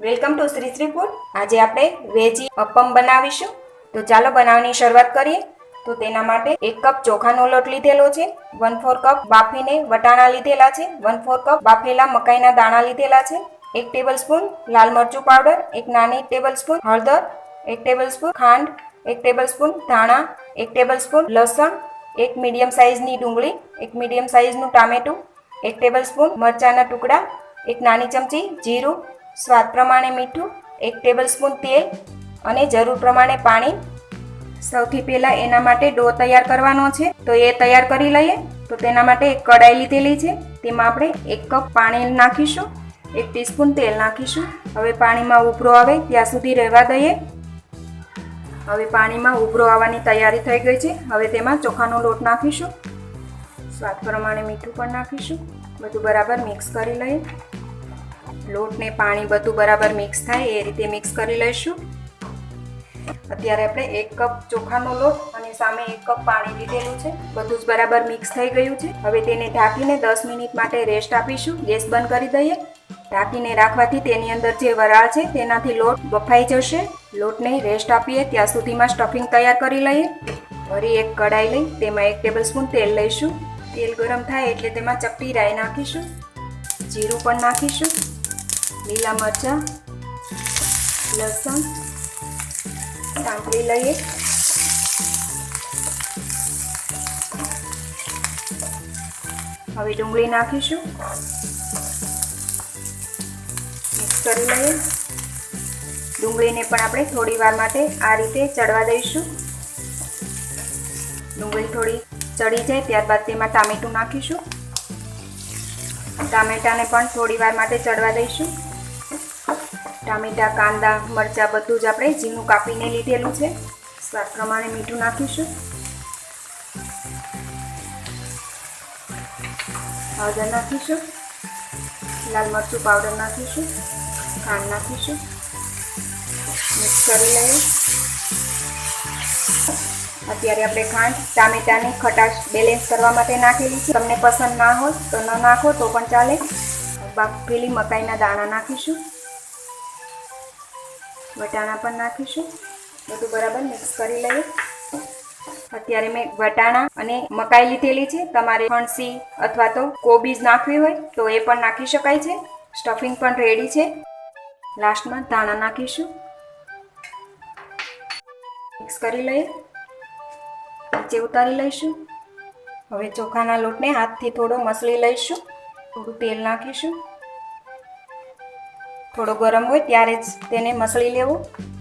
Welcome to Shri Shri food. આજે આપણે veggie appam બનાવીશું। તો ચાલો બનાવવાની શરૂઆત કરીએ। તો તેના માટે 1 કપ ચોખાનો લોટ લીધેલો છે, 1/4 કપ બાફીને વટાણા લીધેલા છે, 1/4 કપ બાફેલા મકાઈના દાણા લીધેલા છે, 1 ટેબલસ્પૂન લાલ મરચું પાવડર, 1 નાની ટેબલસ્પૂન હળદર, 1 ટેબલસ્પૂન ખાંડ, 1 ટેબલસ્પૂન ધાણા, 1 ટેબલસ્પૂન લસણ, 1 મીડિયમ સાઇઝની ડુંગળી, 1 મીડિયમ સાઇઝનું ટામેટું, 1 ટેબલસ્પૂન મરચાના ટુકડા, 1 નાની ચમચી જીરું, સ્વાદ પ્રમાણે મીઠું, 1 ટેબલસ્પૂન તેલ અને જરૂર પ્રમાણે પાણી। સૌથી પહેલાં એના માટે ડો તૈયાર કરવાનો છે, તો એ તૈયાર કરી લઈએ। તો તેના માટે એક કઢાઈ લીધેલી છે, તેમાં આપણે 1 કપ પાણી નાખીશું, 1 ટીસ્પૂન તેલ નાખીશું। હવે પાણીમાં ઉભરો આવે ત્યાં સુધી રહેવા દઈએ। હવે પાણીમાં ઉભરો આવવાની તૈયારી થઈ ગઈ છે। હવે તેમાં ચોખાનો લોટ નાખીશું, સ્વાદ પ્રમાણે મીઠું પણ નાખીશું, બધું બરાબર મિક્સ કરી લઈએ। લોટ ને પાણી બધું બરાબર મિક્સ થાય એ રીતે મિક્સ કરી લઈશું। અત્યારે આપણે 1 કપ ચોખાનો લોટ અને સામે 1 કપ પાણી લીધેલું છે, બધું જ બરાબર મિક્સ થઈ ગયું છે। હવે તેને ઢાંકીને 10 મિનિટ માટે રેસ્ટ આપીશું। ગેસ બંધ કરી દઈએ। ઢાંકીને રાખવાથી તેની અંદર જે વરાળ છે તેનાથી લોટ બફાઈ જશે। લોટને રેસ્ટ આપીએ ત્યાં સુધીમાં સ્ટફિંગ તૈયાર કરી લઈએ। વળી એક કઢાઈ લઈ તેમાં 1 ટેબલસ્પૂન તેલ લઈશું। તેલ ગરમ થાય એટલે તેમાં ચપટી રાઈ નાખીશું, જીરું પણ નાખીશું, લીલા મરચાં, લસણ સાંતળી લઈએ। હવે ડુંગળી નાખીશું, મિક્સ કરી લઈએ। ડુંગળીને પણ આપણે થોડી વાર માટે આ રીતે ચડવા દઈશું। ડુંગળી થોડી ચડી જાય ત્યારબાદ તેમાં ટામેટું નાખીશું। ટામેટાને પણ થોડી વાર માટે ચડવા દઈશું। ટામેટા, કાંદા, મરચાં બધું જ આપણે ઝીણું કાપીને લીધેલું છે। સ્વાદ પ્રમાણે મીઠું નાખીશું, હળદર નાખીશું, લાલ મરચું પાવડર નાખીશું, ખાંડ નાખીશું, મિક્સ કરી લઈએ। અત્યારે આપણે ખાંડ ટામેટાની ખટાશ બેલેન્સ કરવા માટે નાખેલી છે। તમને પસંદ ના હોય તો ન નાખો તો પણ ચાલે। બાફેલી મકાઈના દાણા નાખીશું, વટાણા પણ નાખીશું, બધું બરાબર મિક્સ કરી લઈએ। અત્યારે મેં વટાણા અને મકાઈ લીધેલી છે, તમારે ફણસી અથવા તો કોબીજ નાખવી હોય તો એ પણ નાખી શકાય છે। સ્ટફિંગ પણ રેડી છે। લાસ્ટમાં ધાણા નાખીશું, મિક્સ કરી લઈએ, નીચે ઉતારી લઈશું। હવે ચોખાના લોટને હાથથી થોડો મસળી લઈશું, થોડું તેલ નાખીશું, થોડો ગરમ હોય ત્યારે જ તેને મસળી લેવું।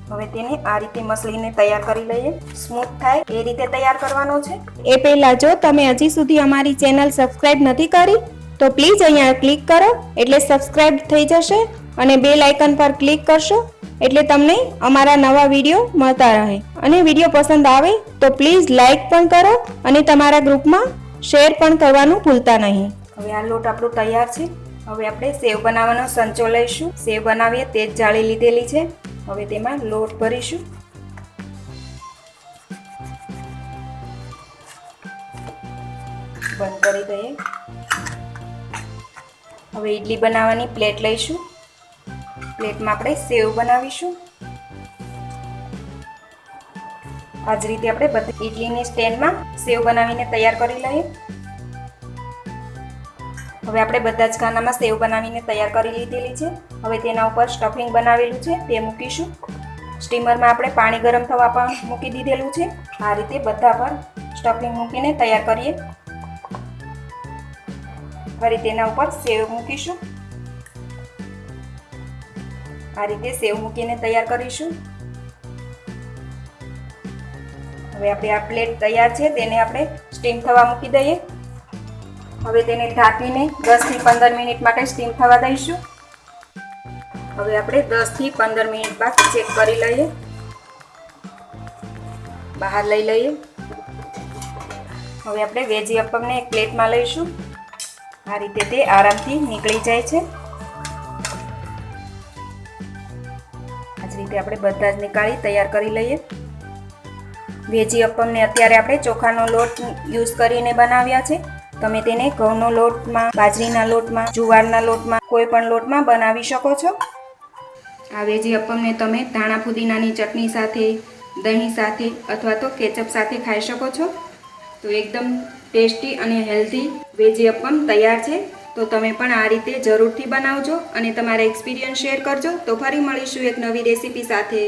હવે તેને આ રીતે મસળીને તૈયાર કરી લઈએ, સ્મૂથ થાય એ રીતે તૈયાર કરવાનો છે। એ પહેલાં જો તમે હજી સુધી અમારી ચેનલ સબસ્ક્રાઇબ નથી કરી તો પ્લીઝ અહીંયા ક્લિક કરો એટલે સબસ્ક્રાઇબ થઈ જશે અને બેલ આઇકન પર ક્લિક કરશો એટલે તમને અમારા નવા વિડીયો મળતા રહે। અને વિડીયો પસંદ આવે તો પ્લીઝ લાઇક પણ કરો અને તમારા ગ્રુપમાં શેર પણ કરવાનું ભૂલતા નહીં। હવે આ લોટ આપણો તૈયાર છે। હવે આપણે સેવ બનાવવાનો સંચો લઈશું। સેવ બનાવીએ તે જ જાળી લીધેલી છે। હવે તેમાં લોટ ભરીશું, બંધ કરી દઈએ। હવે ઈડલી બનાવવાની પ્લેટ લઈશું, પ્લેટમાં આપણે સેવ બનાવીશું। આ જ રીતે આપણે બધી ઈડલીની સ્ટેન્ડમાં સેવ બનાવીને તૈયાર કરી લઈએ। હવે આપણે બધા જ ખાનામાં સેવ બનાવીને તૈયાર કરી લીધેલી છે। હવે તેના ઉપર સ્ટફિંગ બનાવેલું છે તે મૂકીશું। સ્ટીમરમાં આપણે પાણી ગરમ થવા પણ મૂકી દીધેલું છે। આ રીતે બધા પર સ્ટફિંગ મૂકીને તૈયાર કરીએ। ફરી તેના ઉપર સેવ મૂકીશું, આ રીતે સેવ મૂકીને તૈયાર કરીશું। હવે આપણે આ પ્લેટ તૈયાર છે, તેને આપણે સ્ટીમ થવા મૂકી દઈએ। હવે તેને ઢાંકીને 10 થી 15 મિનિટ માટે સ્ટીમ થવા દઈશું। હવે આપણે 10 થી 15 મિનિટ બાદ ચેક કરી લઈએ, બહાર લઈ લઈએ। હવે આપણે વેજી અપમને એક પ્લેટમાં લઈશું। આ રીતે તે આરામથી નીકળી જાય છે। આ જ રીતે આપણે બધા જ નીકાળી તૈયાર કરી લઈએ। વેજી અપમને અત્યારે આપણે ચોખાનો લોટ યુઝ કરીને બનાવ્યા છે। તમે તેને ઘઉંનો લોટમાં, બાજરીના લોટમાં, જુવારના લોટમાં, કોઈ પણ લોટમાં બનાવી શકો છો। આ વેજી અપ્પમને તમે ધાણા ફુદીનાની ચટણી સાથે, દહીં સાથે અથવા તો કેચઅપ સાથે ખાઈ શકો છો. તો એકદમ ટેસ્ટી અને હેલ્ધી વેજી અપ્પમ તૈયાર છે. તો તમે પણ આ રીતે જરૂરથી બનાવજો અને તમારા એક્સપિરિયન્સ શેર કરજો. તો ફરી મળીશું એક નવી રેસીપી સાથે.